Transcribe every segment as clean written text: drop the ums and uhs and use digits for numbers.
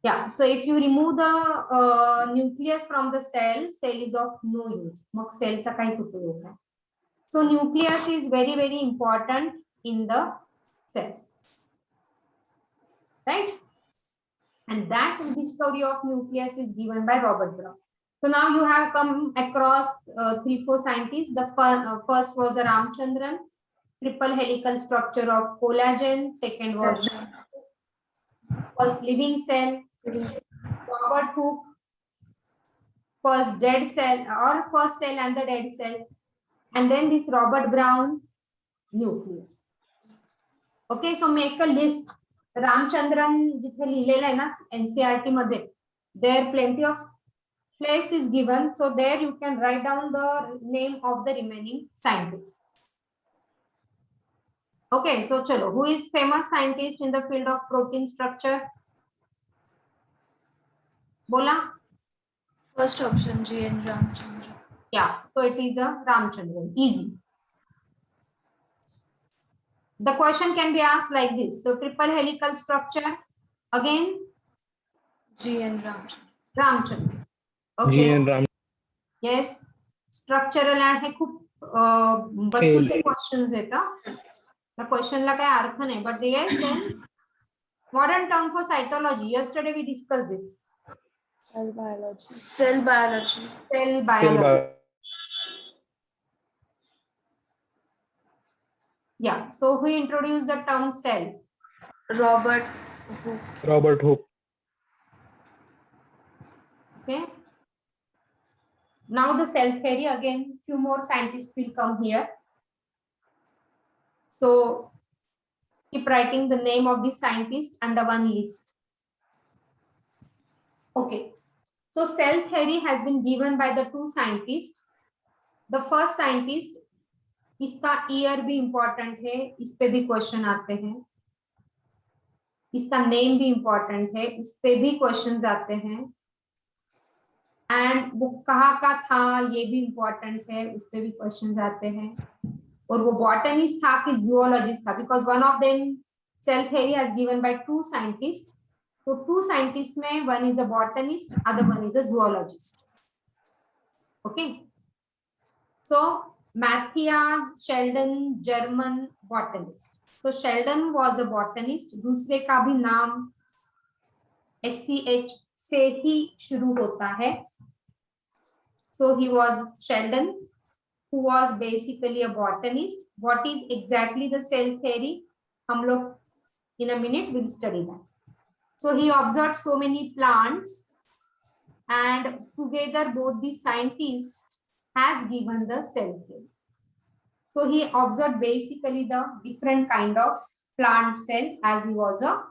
Yeah, so if you remove the nucleus from the cell, cell is of no use. Mug cell चा काहीच उपयोग नाही. So nucleus is very, very important in the cell, right? And that discovery of nucleus is given by Robert Brown. So now you have come across 3-4 scientists. The first was Ramchandran, triple helical structure of collagen. Second was first living cell, Robert Hooke, first dead cell or first cell and the dead cell, and then this Robert Brown nucleus. Okay, so make a list. Ramchandran जिथे लिहिलेलं आहे ना NCERT मध्ये, there plenty of place is given, so there you can write down the name of the remaining scientists. Okay, so chalo, who is famous scientist in the field of protein structure? Bola. First option, G.N. Ramchandran. Yeah, so it is a Ramchandran. Easy. The question can be asked like this. So triple helical structure, again G.N. Ramchandran. Ramchandran. Okay. G.N. Ramchandran. Yes. Structural and हे खूप बच्चूचे questions येतात. The question ला काही अर्थ नाही. But yes, then modern term for cytology. Yesterday we discussed this. Cell biology. Cell biology. Cell biology. Yeah. So who introduced the term cell? Robert Hooke. Robert Hooke. Okay. Now the cell theory, again, few more scientists will come here. So keep writing the name of the scientist under one list. Okay. So cell theory has been given by the two scientists. The first scientist, इसका year भी important है, इस पे भी question आते हैं. इसका name भी important है, उस पे भी questions आते हैं. And वो कहाँ का था ये भी important है, उस पे भी questions आते हैं. और वो botanist था कि zoologist था, because one of them cell theory has given by two scientists. So two scientists में one is a botanist, other one is a zoologist. Okay. So Matthias Sheldon, German botanist. So Sheldon was a botanist. दूसरे का भी नाम SCH से ही शुरू होता है. So he was Sheldon, who was basically a botanist. What is exactly the cell theory? हम लोग in a minute will study that. So he observed so many plants, and together both the scientists has given the cell theory. So he observed basically the different kind of plant cell, as he was a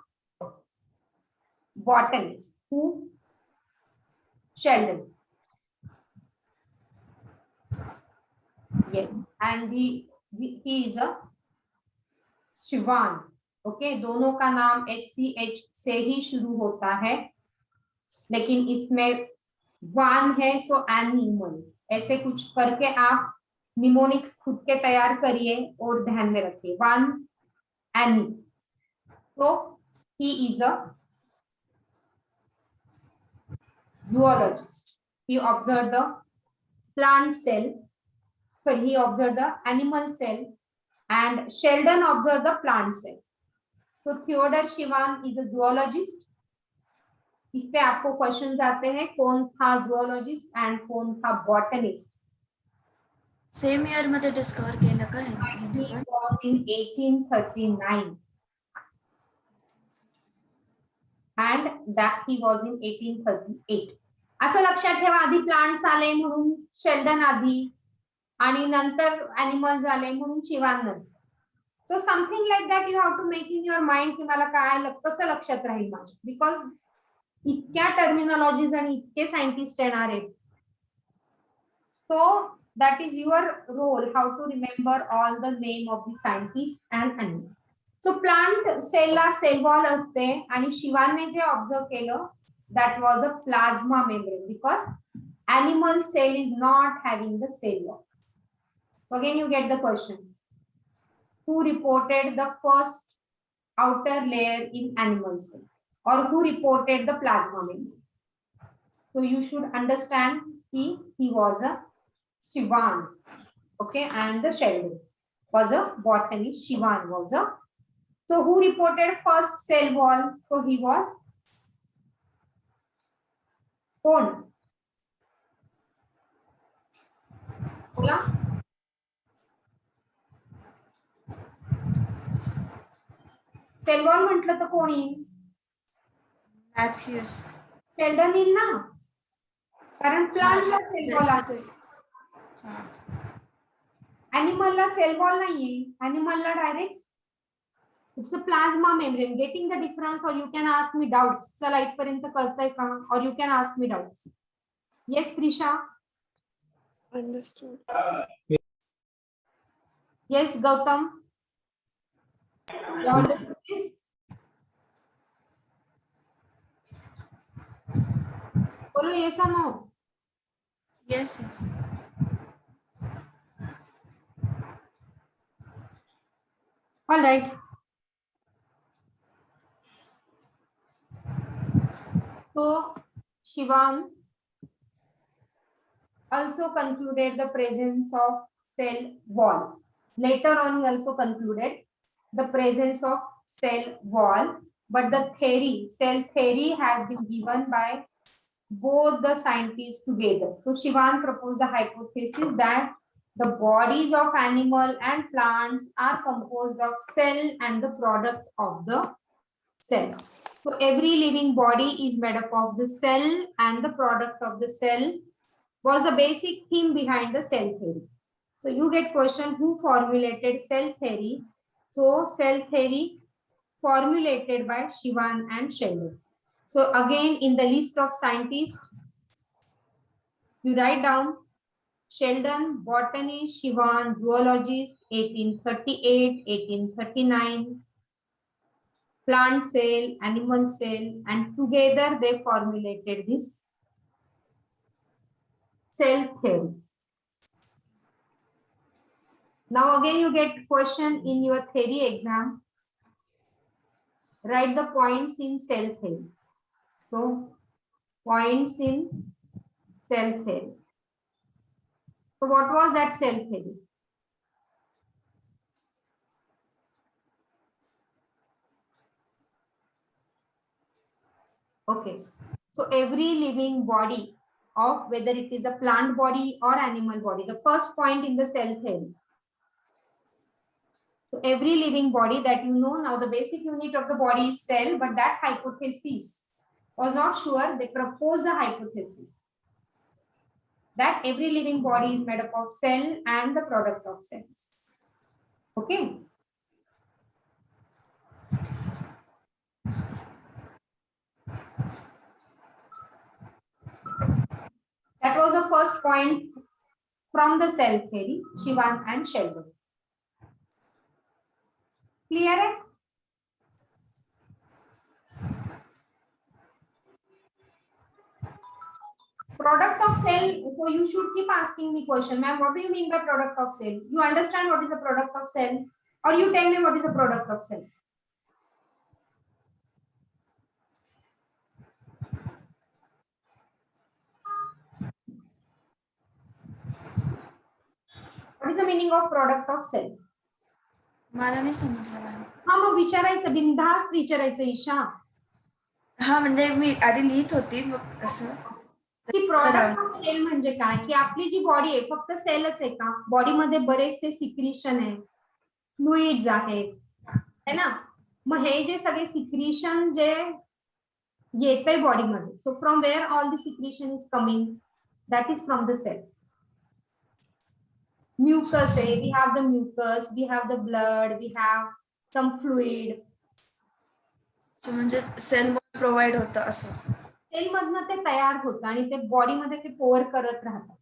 botanist. Who? Sheldon. Yes, and he is a Shivan. Okay, दोनों का नाम SCH से ही शुरू होता है, लेकिन इसमें वान है, सो एनिमल ऐसे कुछ करके आप निमोनिक्स खुद के तैयार करिए और ध्यान में रखिए. One any. तो he is a zoologist. He observed the plant cell, so he observed the animal cell, and Sheldon observed the plant cell. So Theodor Shivan is a zoologist. इस पे आपको क्वेश्चंस आते हैं, कौन था zoologist and कौन था botanist. सेम ईयर मध्ये डिस्कवर केलं का He was in 1839 and that he was in 1838. असं लक्षात ठेवा, आधी प्लांट्स आले म्हणून शेल्डन आधी आणि नंतर एनिमल्स आले म्हणून शिवान नंतर. So something like that you have to make in your mind की मला काय कसं लक्षात राहील माझं, बिकॉज इतक्या टर्मिनॉलॉजीज आणि इतके सायंटिस्ट येणार आहेत. सो that is your role, how to remember all the name of the scientists and animal. So plant cell La cell wall असते, आणि शिवाने जे ऑब्झर्व केलं that was a plasma membrane, because animal cell is not having the cell wall. So again you get the question, who reported the first outer layer in animal cell or who reported the plasma membrane. So you should understand he was a Shivan, okay, and the Sheldon was a botanist. Shivan was a. So who reported first cell wall? So he was कोण? बोला. Cell wall म्हटलं तर कोण येईल? Matthews. Sheldon येईल ना, कारण प्लांटला cell wall आहे. ॲनिमलला सेल वॉल नाहीये. ॲनिमलला direct it's a plasma membrane. Getting the difference or you can ask me doubts. चला इथपर्यंत कळतंय का? Or you can ask me doubts. Yes Prisha. Understood. Yes, Gautam. You understood this? Bolo yes or no? Yes, yes. All right. So Shivam also concluded the presence of cell wall. Later on, he also concluded the presence of cell wall, but the theory, cell theory, has been given by both the scientists together. So Shivan proposed a hypothesis that the bodies of animal and plants are composed of cell and the product of the cell. So every living body is made up of the cell and the product of the cell was a basic theme behind the cell theory. So you get question, who formulated cell theory? So cell theory formulated by Shivan and Sheldon. So again, in the list of scientists, you write down Sheldon, botanist; Shivan, zoologist, 1838, 1839, plant cell, animal cell, and together they formulated this cell theory. Now again you get question in your theory exam. Write the points in cell theory. So points in cell theory. So what was that cell theory? Okay. So every living body of whether it is a plant body or animal body, the first point in the cell theory. So every living body that you know now, the basic unit of the body is cell, but that hypothesis was not sure. They proposed a hypothesis that every living body is made up of cell and the product of cells. Okay. That was the first point from the cell theory, Shivan and Sheldon. Clear? Product of cell. So you should keep asking me question, ma'am. What do you mean by product of cell? You understand what is the product of cell, or you tell me what is the product of cell? What is the meaning of product of cell? मला नाही समजलं ma'am. हा मग विचारायचं, बिनधास्त विचारायचं ईशा. हा म्हणजे मी आधी लिहित होती मग असं. प्रॉडक्ट ऑफ सेल म्हणजे काय, की आपली जी बॉडी आहे फक्त सेलच आहे का? बॉडीमध्ये बरेचसे सिक्रिशन आहे, फ्लुइड्स आहेत, है ना? मग हे जे सगळे सिक्रिशन जे येते बॉडीमध्ये, so from where all the secretion is coming, that is from the cell. Mucus, we have the mucus, we have the blood, we have some fluid. So म्हणजे सेल प्रोव्हाइड होतं असं. सेल मधनं ते तयार होतं आणि ते बॉडीमध्ये ते पोअर करत राहतात.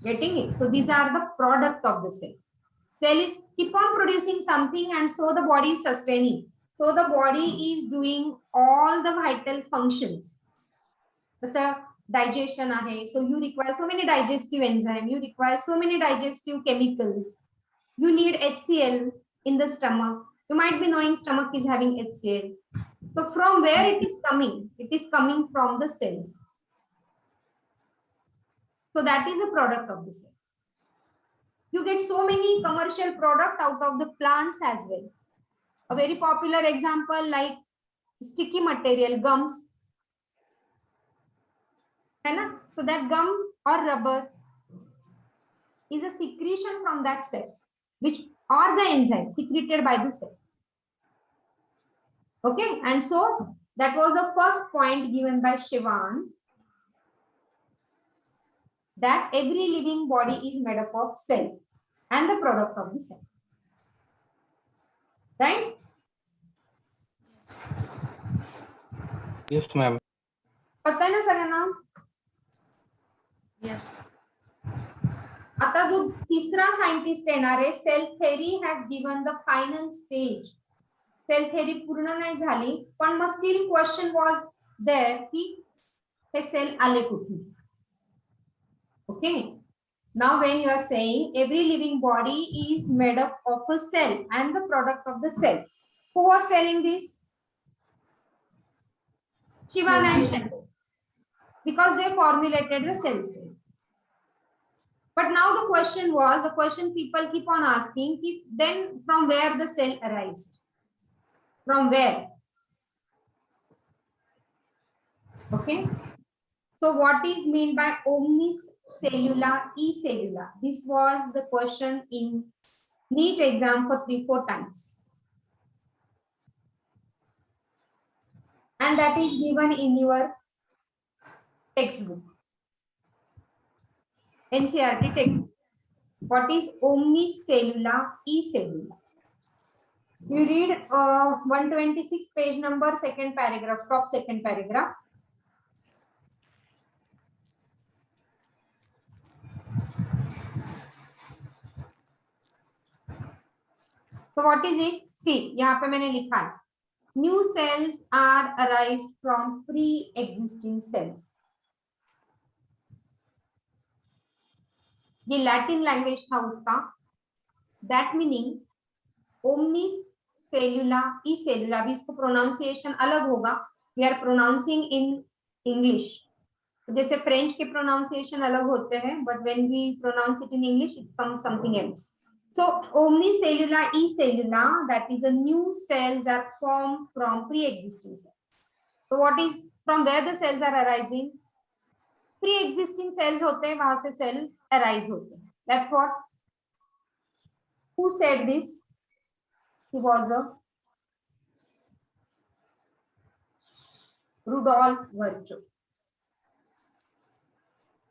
Getting it? So these are the product of the cell. Cell is keep on producing something and so the body is sustaining. So the body is doing all the vital functions. जसं digestion आहे, so you require so many digestive enzymes, you require so many digestive chemicals, you need HCl in the stomach, You might be knowing stomach is having HCl. So from where it is coming? It is coming from the cells. So that is a product of the cells. You get so many commercial product out of the plants as well. A very popular example like sticky material, gums. है ना? So that gum or rubber is a secretion from that cell, which are the enzymes secreted by the cell. Okay, and so that was the first point given by Shivan, that every living body is made up of cell and the product of the cell. Right? Yes, ma'am. पता है ना सगळ्यांना? Yes. आता जो तिसरा scientist येणार आहे, cell theory has given the final stage. Cell theory पूर्ण नाही झाली, पण मग स्टील क्वेश्चन वॉज देअर की हे सेल आले कुठून. Okay, now when you are saying every living body is made up of a cell and the product of the cell, who was telling this? Shivan and Sheldon, because they formulated the cell theory. But now the question people keep on asking, then from where the cell arised? From where? Okay. So what is meant by omnicellula, ecellula? This was the question in NEET exam for 3-4 times. And that is given in your textbook. NCERT textbook. What is omnicellula, ecellula? You read 126 page number, second paragraph, top second paragraph. So what is it? See, यहाँ पे मैंने लिखा है, new cells are arised from pre-existing cells. ये Latin language था उसका. That meaning omnicellula, ecellula, भी इसको प्रोनाउंसिएशन अलग होगा. We are pronouncing in English. जैसे फ्रेंच के प्रोनाउंसिएशन अलग होते हैं, but when we pronounce it in English, it becomes something else. So omnicellula, ecellula, that is a new cells are formed from pre-existing cells. So what is, from where the cells are arising? Pre-existing cells होते हैं, वहां से cell arise होते हैं. That's what. Who said this? He was a Rudolf Virchow.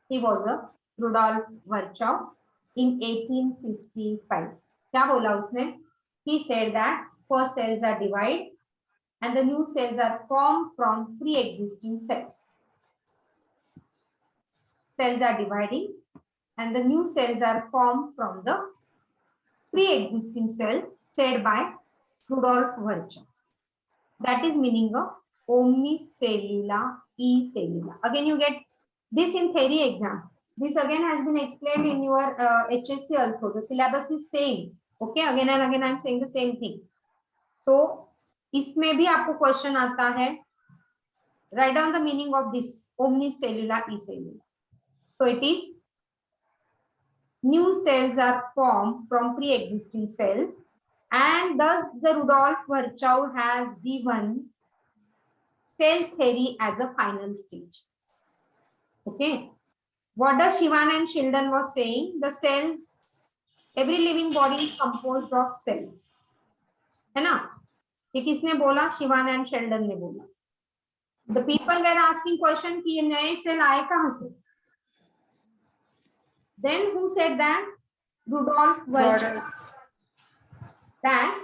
He was a Rudolf Virchow in 1855. क्या बोला उसने? He said that first cells are divided and the new cells are formed from pre-existing cells. Cells are dividing and the new cells are formed from the pre-existing cells, said by Rudolf Virchow. That is meaning of omnicellula, ecellula. Again, you get this in theory exam. This again has been explained in your HSC also. The syllabus is same. Okay, again and again I am saying the same thing. So, इसमें भी आपको question आता है. Write down the meaning of this omnicellula, ecellula. So it is new cells are formed from pre-existing cells, and thus the Rudolf Virchow has given cell theory as a final stage. Okay. What does Shivan and Sheldon was saying? The cells, every living body is composed of cells. है ना? ये किसने बोला? Shivan and Sheldon ने बोला. The people were asking question कि ये नए cell आए कहाँ से? Then who said that? Rudolf Virchow. That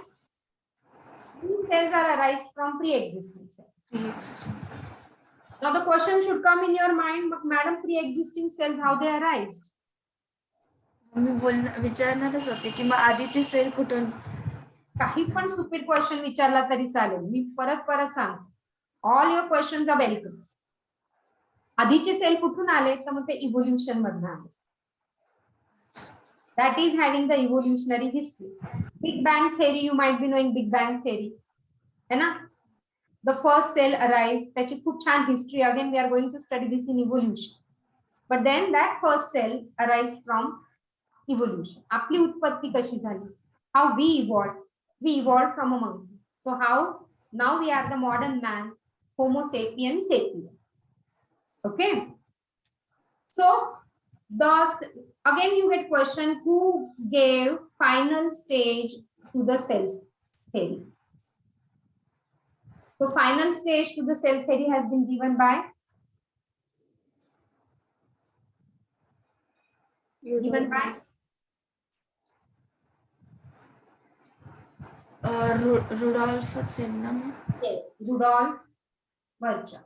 new cells are arised from pre-existing cells. Pre-existing cells. Now the question should come in your mind, but madam, pre-existing cells, how they arised? मी विचारणारच होते की मग आधीचे cell कुठून? काही पण stupid question विचारला तरी चालेल. मी परत सांगतो. All your questions are welcome. आधीचे सेल कुठून आले? तर मग ते इव्होल्यूशन मधून आले. that is having the evolutionary history. Big Bang theory, you might be knowing Big Bang theory, है ना? The first cell arise, त्याची खूप छान history. Again, we are going to study this in evolution. But then that first cell arise from evolution. आपली उत्पत्ती कशी झाली? How we evolved? We evolved from a monkey. So how now we are the modern man, Homo sapiens sapiens. Okay. So again you get question, who gave final stage to the cell theory? So final stage to the cell theory has been given by Rudolf Zellner. Yes, Rudolf Virchow.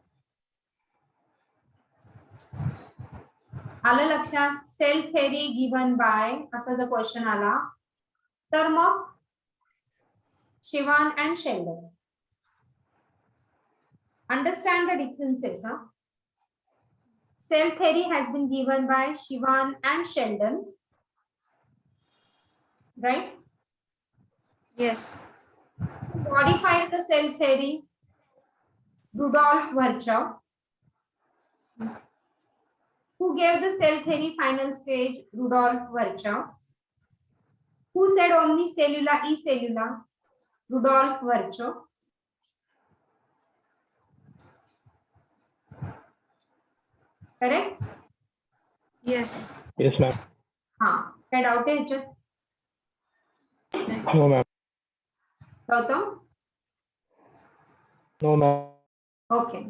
आलं लक्षात? Cell theory given by असा जर question आला तर मग Shivan and Sheldon. Understand the differences. Cell theory has been given by Shivan and Sheldon, right? Yes. Who modified the cell theory? Rudolf Virchow. Who gave the cell theory final stage? Rudolf Virchow. Who said omnicellular e cellular? Rudolf Virchow. Correct? Yes. Yes, ma'am. हाँ, क्या doubt है teacher? No, ma'am. Gautam? No, ma'am. Okay.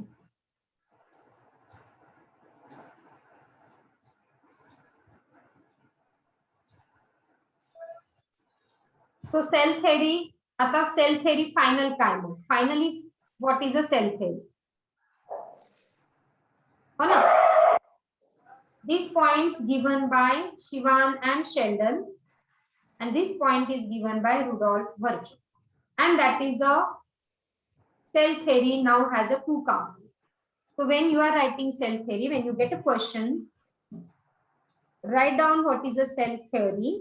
So cell theory, आता cell theory final काय मग? Finally, what is a cell theory? हो ना? These points given by Shivan and Sheldon, and this point is given by Rudolf Virchow, and that is the cell theory now has a two components. So when you are writing cell theory, when you get a question, write down what is a cell theory.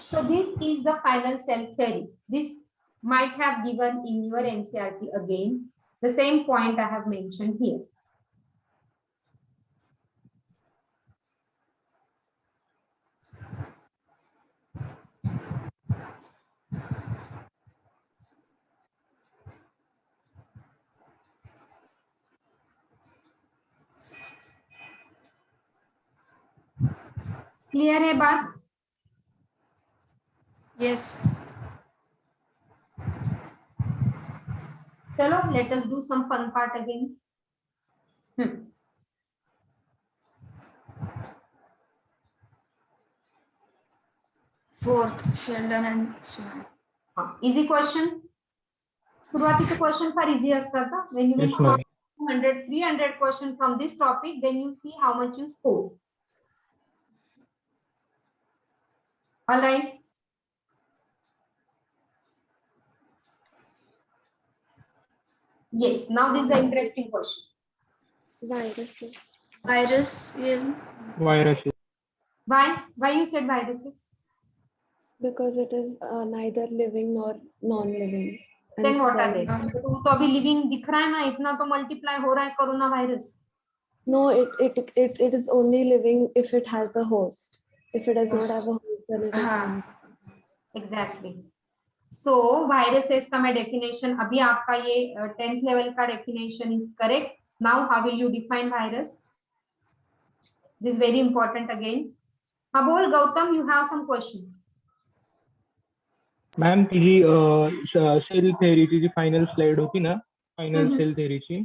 So this is the final cell theory. This might have given in your NCERT again. The same point I have mentioned here. Clear है बात? Yes. Chalo, let us do some fun part again. Fourth, Sheldon and Shivan. Easy question. सुरुवातीचे question फार easy असतात. When you will Yes, ma'am. solve 200, 300 question from this topic, then you see how much you score. All right. Yes. Now this is the interesting question. Virus. Viruses. Why you said viruses? Because it is neither living nor non-living. And Then what are cells- they? तो अभी living दिख रहा है ना, इतना तो multiply हो रहा है corona virus. No, it is only living if it has a host. If it does not have a host, then it is हाँ. Exactly. So viruses का मैं definition अभी आपका ये 10th level का definition is correct. Now how will you define virus? This is very important again. हाँ बोल Gautam, you have some question. Ma'am तिची सेल थेअरीची जी फायनल स्लाइड होती ना, फायनल सेल थेअरीची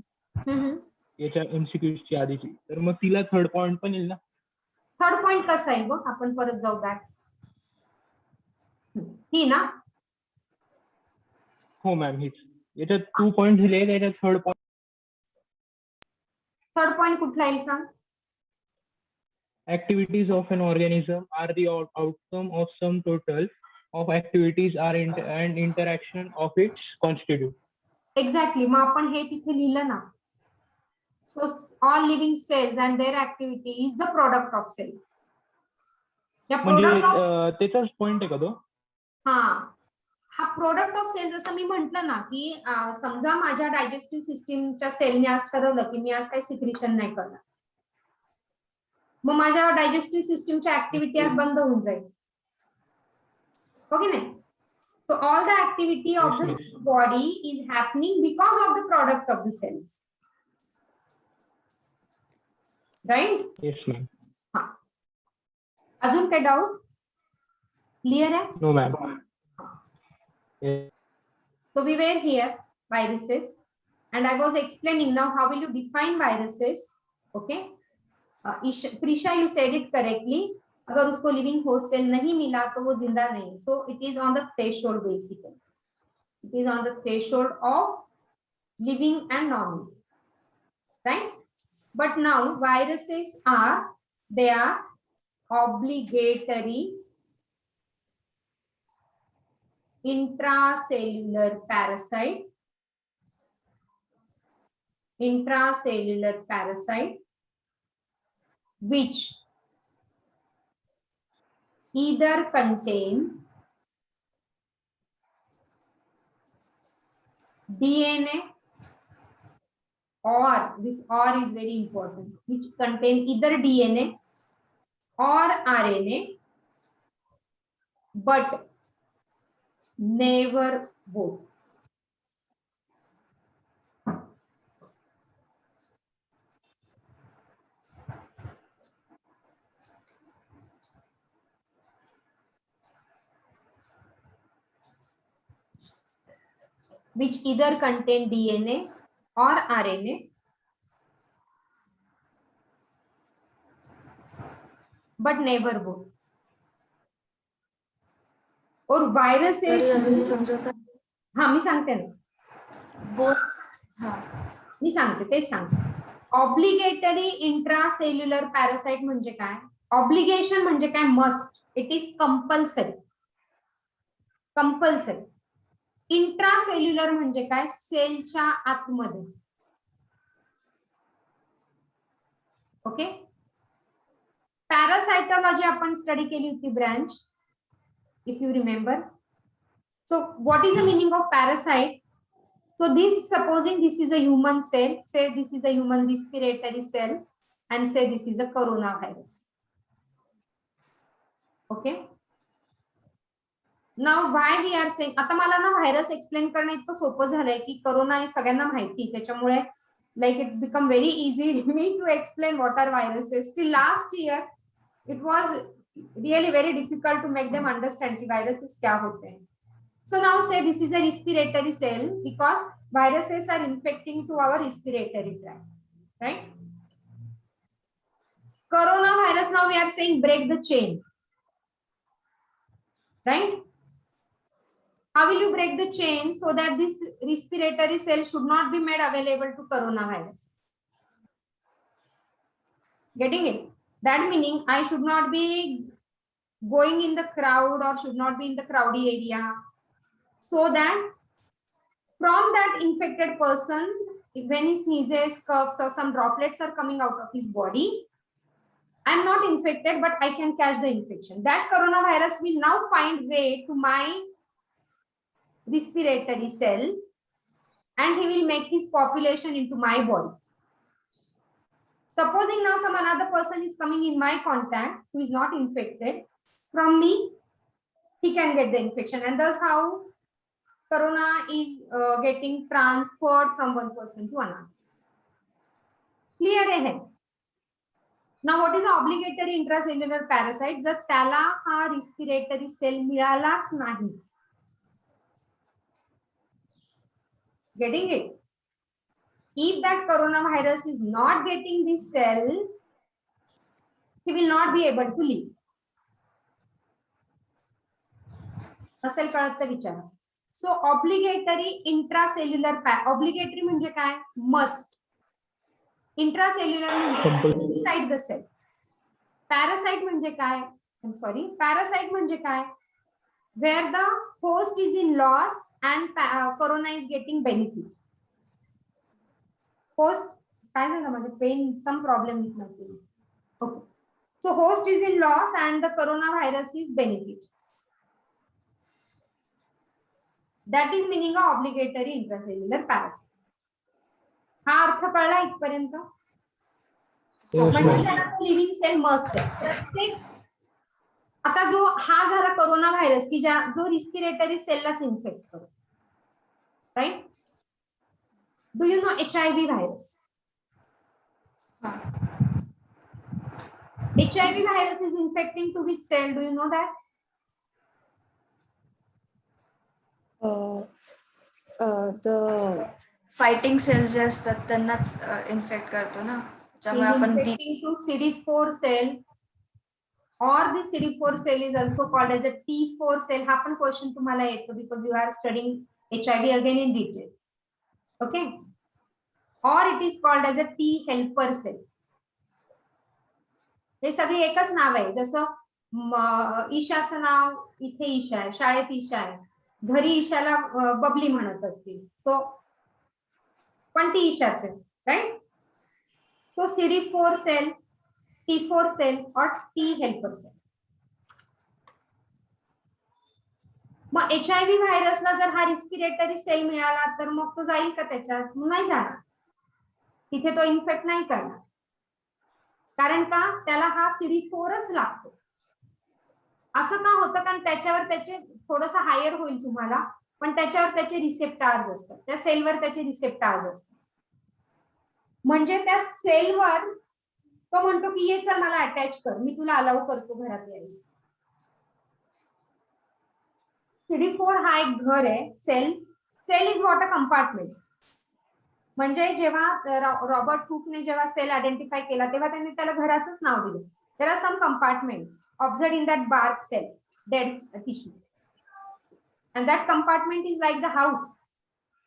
याच्या एमसीक्यूची आधीची, तर मग तिला थर्ड पॉइंट पण येईल ना? थर्ड पॉइंट कसा आहे बघ, आपण परत जाऊ बॅक. ही ना? हो मॅम, हीच. याच्यात 2 पॉइंट दिले, त्याच्यात थर्ड पॉइंट कुठला येईल सांग? activities of an organism are the outcome of sum total of activities and interaction of its constituent. Exactly. मग आपण हे तिथे लिहिलं ना. So all living cells and their activity is the product of cell. या म्हणजे product of त्याचाच point आहे का तो? हा प्रोडक्ट ऑफ सेल जसं मी म्हंटल ना की समजा माझ्या डायजेस्टिव्ह सिस्टीमच्या सेलने आज ठरवलं की मी आज काही सिक्रिशन नाही करणार, मग माझ्या डायजेस्टिव्ह सिस्टीमच्या ऍक्टिव्हिटी आज बंद होऊन जाईल, हो की नाही? So all the activity of the body is happening because of the product of the cells, right? Yes ma'am. अजून काही डाऊट? क्लियर आहे? No ma'am. So we were here, viruses, and I was explaining now how will you define viruses, okay? Prisha, you said it correctly. अगर उसको living host cell नहीं मिला तो वो जिंदा नहीं, so it is on the threshold basically. It is on the threshold of living and non-living, right? But now viruses they are obligatory intracellular parasite which either contain DNA or, this or is very important, which contain either DNA or RNA but never both. Which either contain DNA or RNA but never both. और अजून viruses, समजत हा मी सांगते ना, both. हा, मी सांगते तेच सांगते. ऑब्लिगेटरी इंट्रासेल्युलर पॅरासाइट म्हणजे काय? ऑब्लिगेशन म्हणजे काय? Must, it is compulsory. Intracellular म्हणजे काय? सेलच्या आतमध्ये. ओके, पॅरासायटॉलॉजी आपण स्टडी केली होती branch, if you remember. So what is the meaning of parasite? So this, supposing this is a human cell, say this is a human respiratory cell, and say this is a coronavirus. Okay. Now why we are saying, आता मला ना virus explain करणं इतकं सोपं झालंय की corona हे सगळ्यांना माहिती, त्याच्यामुळे like it become very easy me to explain what are viruses. Till last year it was really very difficult to make them understand कि viruses क्या होते हैं. So now say this is a respiratory cell because viruses are infecting to our respiratory tract, right? Coronavirus, now we are saying break the chain, right? How will you break the chain so that this respiratory cell should not be made available to coronavirus? Getting it? That meaning I should not be going in the crowd or should not be in the crowded area, so that from that infected person, when he sneezes, coughs, or some droplets are coming out of his body, I am not infected, but I can catch the infection. That coronavirus will now find way to my respiratory cell, and he will make his population into my body. Supposing now some another person is coming in my contact who is not infected, from me, he can get the infection, and thus how corona is getting transferred from one person to another. Clear है? Now what is obligatory intracellular parasite? जर त्याला हा respiratory cell मिळालाच नाही. Getting it? If that coronavirus is not getting this cell, he will not be able to live. असेल कळत तर विचारा. So obligatory intracellular obligatory म्हणजे काय? Must. Intracellular म्हणजे inside the cell. Parasite म्हणजे काय? I'm sorry. Parasite म्हणजे काय? Where the host is in loss and corona is getting benefit. Host काय झालं माझं pen some problem with my pen. Okay. So host is in loss and the coronavirus is benefit. That is meaning of obligatory intracellular parasite. हा अर्थ कळला इथपर्यंत? म्हणजे त्याला living cell must आहे. आता जो हा झाला कोरोना व्हायरस की जो रिस्पिरेटरी सेललाच इन्फेक्ट करतो, right? Do you know HIV virus? HIV virus is infecting to which cell? Do you know that? The fighting cells जे असतात त्यांनाच इन्फेक्ट करतो ना, त्याच्यामुळे Is आपण infecting to CD4 cell, or the CD4 cell is also called as a T4 cell. हा पण question तुम्हाला येतो because you are studying HIV again in detail. Okay? Or it is called as a T helper cell. हे सगळी एकच नाव आहे. जसं ईशाचं नाव इथे ईशा आहे, शाळेत ईशा आहे, घरी ईशाला बबली म्हणत असतील, सो पण ती ईशाच आहे, राईट? सो CD4 सेल, T4 सेल और T हेल्पर सेल. मग HIV व्हायरसला जर हा रिस्पिरेटरी सेल मिळाला तर मग तो जाईल का त्याच्यात? नाही जाणार, तिथे तो इन्फेक्ट नाही करणार. कारण का? त्याला हा CD4च लागतो. असं का होतं? कारण त्याच्यावर त्याचे थोडंसं हायर होईल तुम्हाला, पण त्याच्यावर त्याचे रिसेप्टर्स असतात, त्या सेलवर त्याचे रिसेप्टर्स असतात. म्हणजे त्या सेलवर तो म्हणतो की ये चल मला अटॅच कर, मी तुला अलाउ करतो घरात यायला. CD4 हा एक घर आहे. Cell is what a compartment. म्हणजे जेव्हा रॉबर्ट हुकने जेव्हा सेल आयडेंटिफाय केला तेव्हा त्यांनी त्याला घराचंच नाव दिलं. There are some compartments observed in that bark cell, dead tissue, and that compartment is like the house.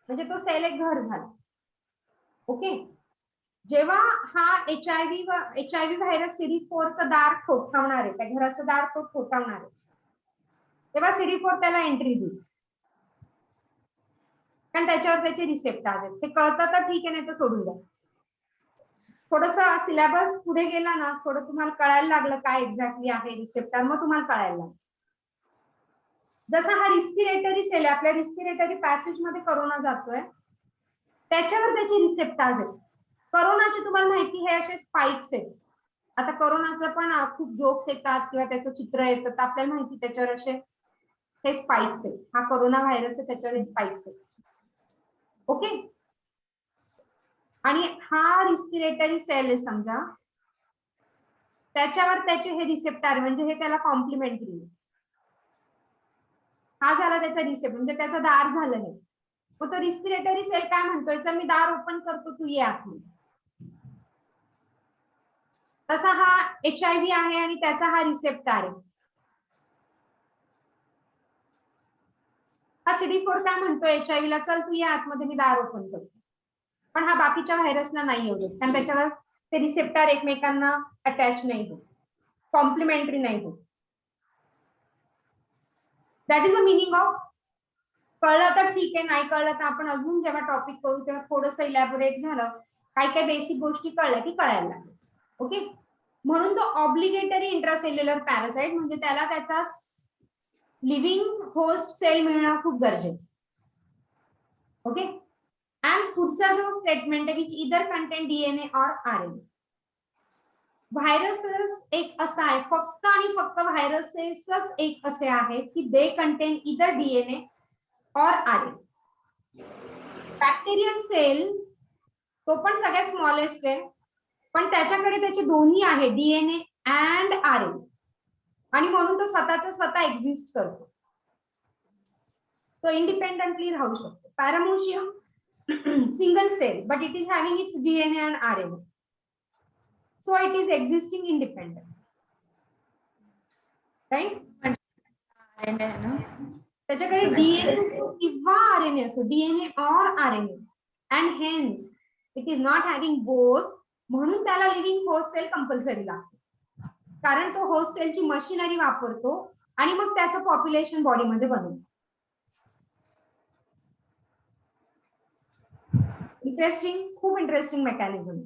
म्हणजे तो सेल एक घर झाला. ओके. जेव्हा हा HIV व्हायरस CD4चं दार ठोठावणार आहे, त्या घराचं दार तो ठोठावणार आहे, तेव्हा CD4 त्याला एंट्री देईल, कारण त्याच्यावर त्याचे रिसेप्टर्स आहेत. ते कळतं तर ठीक आहे, नाही तर सोडून द्या. थोडस सिलेबस पुढे गेला ना, थोडं तुम्हाला कळायला लागलं काय एक्झॅक्टली आहे रिसेप्टर, मग तुम्हाला कळायला लागलं. जसा हा रिस्पिरेटरी सेल आपल्या रिस्पिरेटरी पॅसेज मध्ये कोरोना जातोय, त्याच्यावर त्याचे रिसेप्टर्स आहेत. कोरोनाचे तुम्हाला माहिती हे असे स्पाइक्स आहेत. आता कोरोनाचं पण खूप जोक्स येतात किंवा त्याचं चित्र येतं, तर आपल्याला माहिती त्याच्यावर असे हे स्पाइक्स आहेत. हा कोरोना व्हायरस आहे, त्याच्यावर हे स्पाइक्स आहेत. ओके. आणि हा रिस्पिरेटरी सेल आहे समजा, त्याच्यावर त्याचे हे रिसेप्टर, म्हणजे हे त्याला कॉम्प्लिमेंटरी. हा झाला त्याचा रिसेप्टर, म्हणजे त्याचं दार झालं हे. मग तो रिस्पिरेटरी सेल काय म्हणतोय, चल मी दार ओपन करतो, तू ये आतमध्ये. तसा हा HIV आहे आणि त्याचा हा रिसेप्टर आहे. हा CD4 काय म्हणतोय HIV ला, चल तू ये आतमध्ये, मी दार ओपन करतो. पण हा बाकीच्या व्हायरसला नाही येऊ देत, कारण त्याच्यावर ते रिसेप्टर एकमेकांना अटॅच नाही होत, कॉम्प्लिमेंटरी नाही होत. That is a meaning of. कळलं तर ठीक आहे, नाही कळलं तर आपण अजून जेव्हा टॉपिक करू तेव्हा थोडंसं इलॅबोरेट झालं, काही काही बेसिक गोष्टी कळल्या की कळायला लागल्या. ओके. म्हणून तो ऑब्लिगेटरी इंट्रासेल्युलर पॅरासाइट, म्हणजे त्याला त्याचा लिव्हिंग होस्ट सेल मिळणं खूप गरजेचं. ओके. अँड पुढचा जो स्टेटमेंट आहे, विच इदर कंटेन DNA और RNA. व्हायरसेस एक असा आहे, फक्त आणि फक्त व्हायरसेसच एक असे आहेत की दे कंटेन इदर DNA और RNA. बॅक्टेरियल सेल तो पण सगळ्यात स्मॉलेस्ट आहे, पण त्याच्याकडे त्याचे दोन्ही आहे, DNA अँड RNA, आणि म्हणून तो स्वतः एक्झिस्ट करतो. तो इंडिपेंडेंटली राहू शकतो. पॅरामोशियम single cell, but it is having its DNA and RNA, so it is existing independent, right? त्याच्याकडे DNA असो किंवा RNA असो, DNA or RNA, and hence it is not having both. म्हणून त्याला लिव्हिंग होस्ट सेल कंपल्सरी लागतो, कारण तो host सेलची मशिनरी वापरतो आणि मग त्याचं पॉप्युलेशन बॉडीमध्ये बनवतो. इंटरेस्टिंग, खूप इंटरेस्टिंग मेकॅनिझम.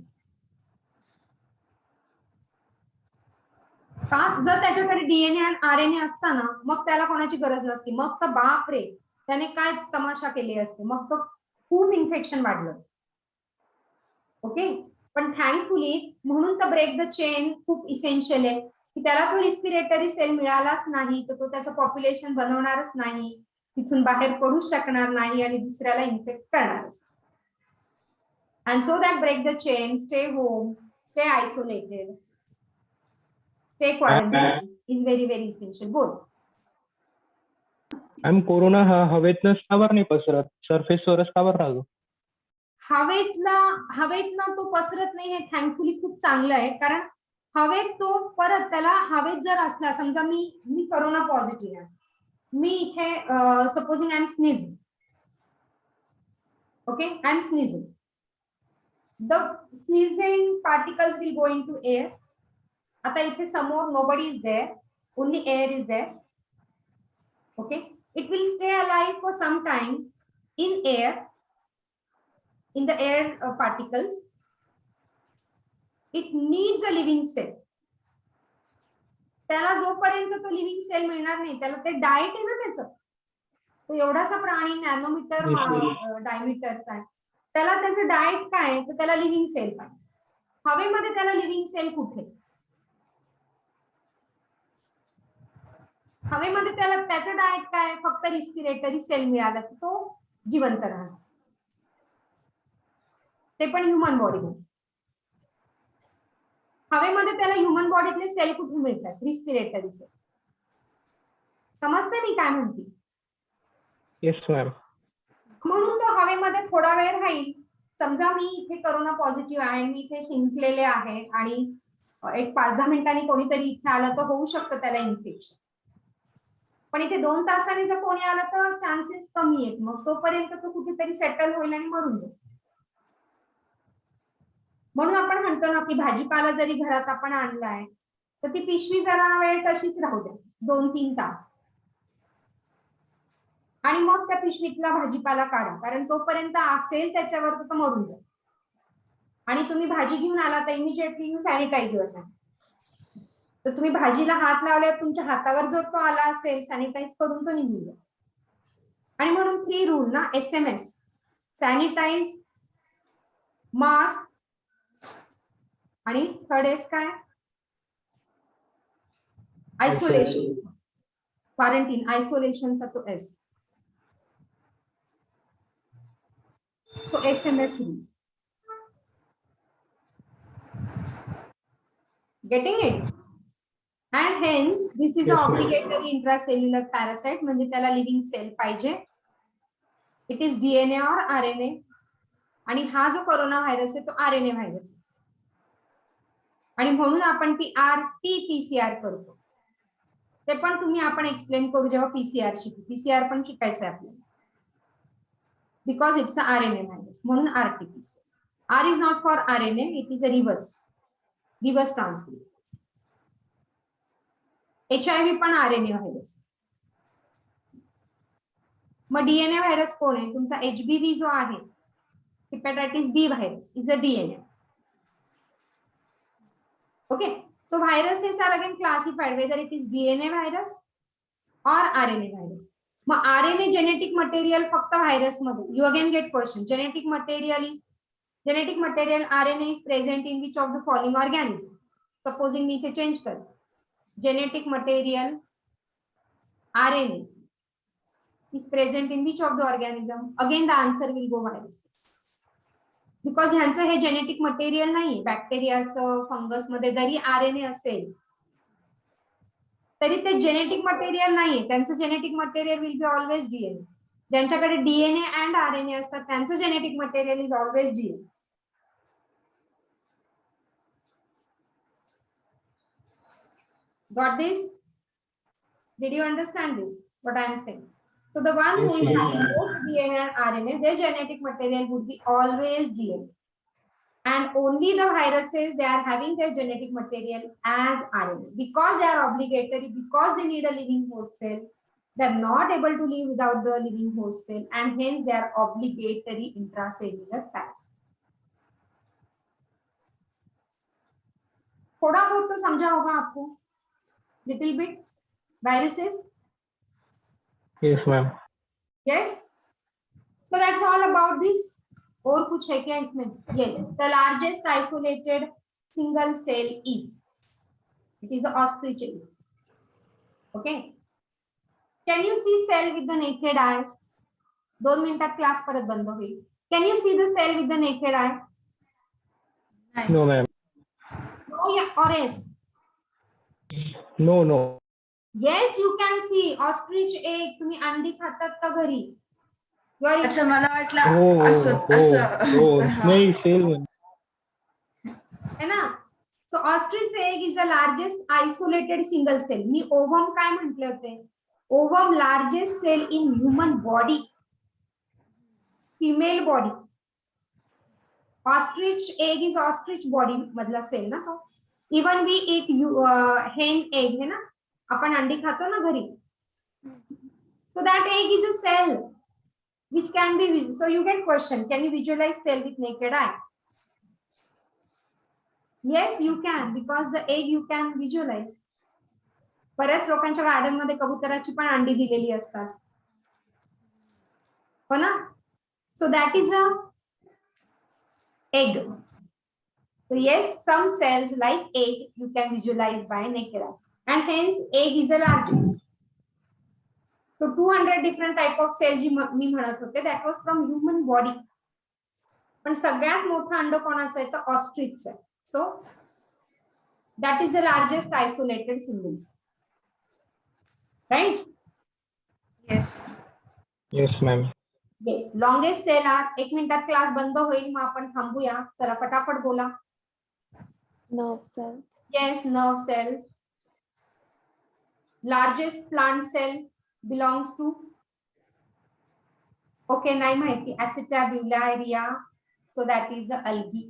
का जर त्याच्याकडे डीएनए आणि आरएनए असता ना, मग त्याला कोणाची गरज नसती. मग तर बाप रे, त्याने काय तमाशा केले असते, मग तर खूप इन्फेक्शन वाढलं. ओके, पण थँकफुली म्हणून तर ब्रेक द चेन खूप इसेन्शियल आहे, की त्याला तो रिस्पिरेटरी सेल मिळालाच नाही तर तो त्याचं पॉप्युलेशन बनवणारच नाही, तिथून बाहेर पडूच शकणार नाही आणि दुसऱ्याला इन्फेक्ट करणारच. And so that break the chain, stay home, stay isolated, stay quarantine is very very essential. बोल. मॅम, कोरोना हा हवेतनच का बरं नाही पसरत, सरफेसवरच का बरं राहतो? हवेतनं तो पसरत नाही, हे थँकफुली खूप चांगलं आहे. कारण हवेत तो परत त्याला हवेत जर असला, समजा मी कोरोना पॉझिटिव्ह आहे, मी इथे supposing I am sneezing, okay, I am sneezing, the sneezing particles will go into air. आता इथे समोर nobody is there, only air is there. Okay, it will stay alive for some time in air, in the air particles. It needs a living cell. त्याला जोपर्यंत तो living cell मिळणार नाही, त्याला ते डाएट आहे ना त्याचं, तो एवढासा प्राणी नॅनोमीटर डायमीटरचा आहे, त्याला त्याचं डाएट काय आहे, तर त्याला लिव्हिंग सेल पाहिजे. हवेमध्ये त्याला लिव्हिंग सेल कुठे? हवेमध्ये त्याला त्याचं डाएट काय, फक्त रिस्पिरेटरी सेल मिळाला तर तो जिवंत राहणार, ते पण ह्युमन बॉडीमध्ये. हवेमध्ये त्याला ह्युमन बॉडीतले सेल कुठून मिळतात? Respiratory cell. समजते मी काय म्हणते? Yes ma'am. म्हणून तो हवेमध्ये थोडा वेळ राहील. समजा मी इथे कोरोना पॉझिटिव्ह आहे, मी इथे शिंकलेले आहे आणि एक 5-10 मिनिटांनी कोणीतरी इथे आलं तर होऊ शकतं त्याला इन्फेक्शन. पण इथे 2 तासांनी जर कोणी आलं तर चान्सेस कमी आहेत. मग तोपर्यंत तो कुठेतरी सेटल होईल आणि मरून जाईल. म्हणून आपण म्हणतो ना की भाजीपाला जरी घरात आपण आणलाय तर ती पिशवी जरा वेळ तशीच राहू द्या, 2-3 तास, आणि मग त्या पिशवीतला भाजीपाला काढा, कारण तोपर्यंत असेल त्याच्यावर तो मरून जाईल. आणि तुम्ही भाजी घेऊन आला तर immediately you sanitise your hand. तर तुम्ही भाजीला हात लावल्यावर तुमच्या हातावर जर तो आला असेल, सॅनिटाइज करून तो निघून जाईल. आणि म्हणून 3 रूल ना, SMS, सॅनिटाइज, मास्क, आणि थर्ड इज काय? आयसोलेशन, क्वारंटीन, आयसोलेशनचा तो एस, तो SMS rule. Getting it? And hence this is a obligatory intracellular parasite, म्हणजे त्याला लिव्हिंग सेल पाहिजे. इट इज DNA और RNA. आणि हा जो कोरोना व्हायरस आहे तो RNA व्हायरस आहे. आणि म्हणून आपण ती RT-PCR करतो. ते पण तुम्ही आपण एक्सप्लेन करू जेव्हा PCR शिकू. PCR पण शिकायचं आहे आपल्याला, because it's a RNA virus, म्हणून RT-PCR. R is not for RNA, it is a reverse transcript. HIV पण RNA व्हायरस. मग DNA व्हायरस कोण आहे? तुमचा HBV जो आहे, hepatitis B virus, is a DNA. Okay, so viruses are again classified whether it is DNA virus or RNA virus. Mug RNA genetic material फक्त virus मध्ये. You again get question. Genetic material RNA is present in which of the following organism? Supposing मी इथे change कर, genetic material RNA is present in which of the organism? Again the answer will go virus. Because ह्यांचं हे genetic material नाही. बॅक्टेरियाचं, fungus मध्ये जरी RNA असेल तरी ते genetic material नाहीये. त्यांचं genetic material will be always DNA. ज्यांच्याकडे DNA अँड RNA असतात त्यांचं genetic material is always DNA. Got this? Did you understand this? What I am saying? So the one who is having both DNA and RNA, their genetic material would be always DNA. And only the viruses, they are having their genetic material as RNA. Because they are obligatory, because they need a living host cell, They are not able to live without the living host cell, and hence they are obligatory intracellular task. थोड़ा बहुत तो समझा होगा आपको, little bit. Viruses, Yes, ma'am. yes. So that's all about this. और कुछ है क्या इसमें? Yes, the largest isolated single cell is. It is the ostrich egg. Okay. Can you see cell with the naked eye? 2 मिनिटात class परत बंद होईल. Can you see the cell with the naked eye? No, ma'am. No or yes? No. Yes, you can see ostrich egg. तुम्ही अंडी खातात का घरी? You are अच्छा मला वाटलं Oh, असं असं हा. नहीं सेल वन. है ना? So ostrich egg is the largest isolated single cell. Me ovum काय म्हटले होते? Ovum largest cell in human body. Female body. Ostrich egg is ostrich body मधला cell ना तो. Even we eat hen egg है ना? अपन अंडी खातो ना घरी. So that egg is a cell which can be, so you get question, can you visualize cell with naked eye? Yes, you can, because the egg you can visualize. बऱ्याच लोकांच्या garden मध्ये कबुतराची पण अंडी दिलेली असतात, हो ना? So that is a egg. So yes, some cells like egg you can visualize by naked eye, and hence egg is the largest. So 200 different type of cell जी मी म्हणत होते, that was from human body. पण सगळ्यात मोठं अंड कोणाचं आहे तर ऑस्ट्रिचचं आहे. So that is the largest isolated single cell. Right? Yes. Yes, ma'am. Yes. Longest cell are, 1 मिनिटात क्लास बंद होईल, मग आपण थांबूया. चला पटापट बोला. Nerve cells. Yes, nerve cells. Largest plant cell belongs to, okay, नाही माहिती, Acetabularia. So that is the algae.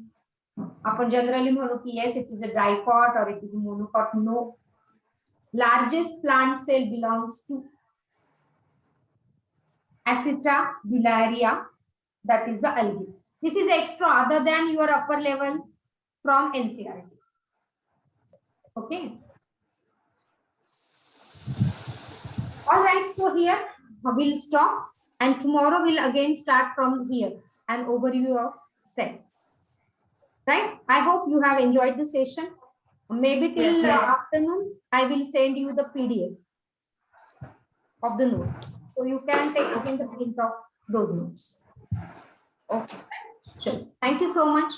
आपण जनरली म्हणू की yes, it is a dipot or it is a monopot. No. Largest plant cell belongs to Acetabularia. That is the algae. This is extra other than your upper level from NCERT. Okay. All right. So here we'll stop, and tomorrow we'll again start from here, an overview of cell. Right? I hope you have enjoyed the session. Maybe till Yes, yes. afternoon, I will send you the PDF of the notes. So you can take again the print of those notes. Okay. Sure. Thank you so much.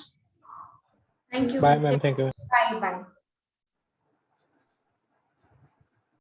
Thank you. Bye, ma'am. Thank you. Bye. Bye.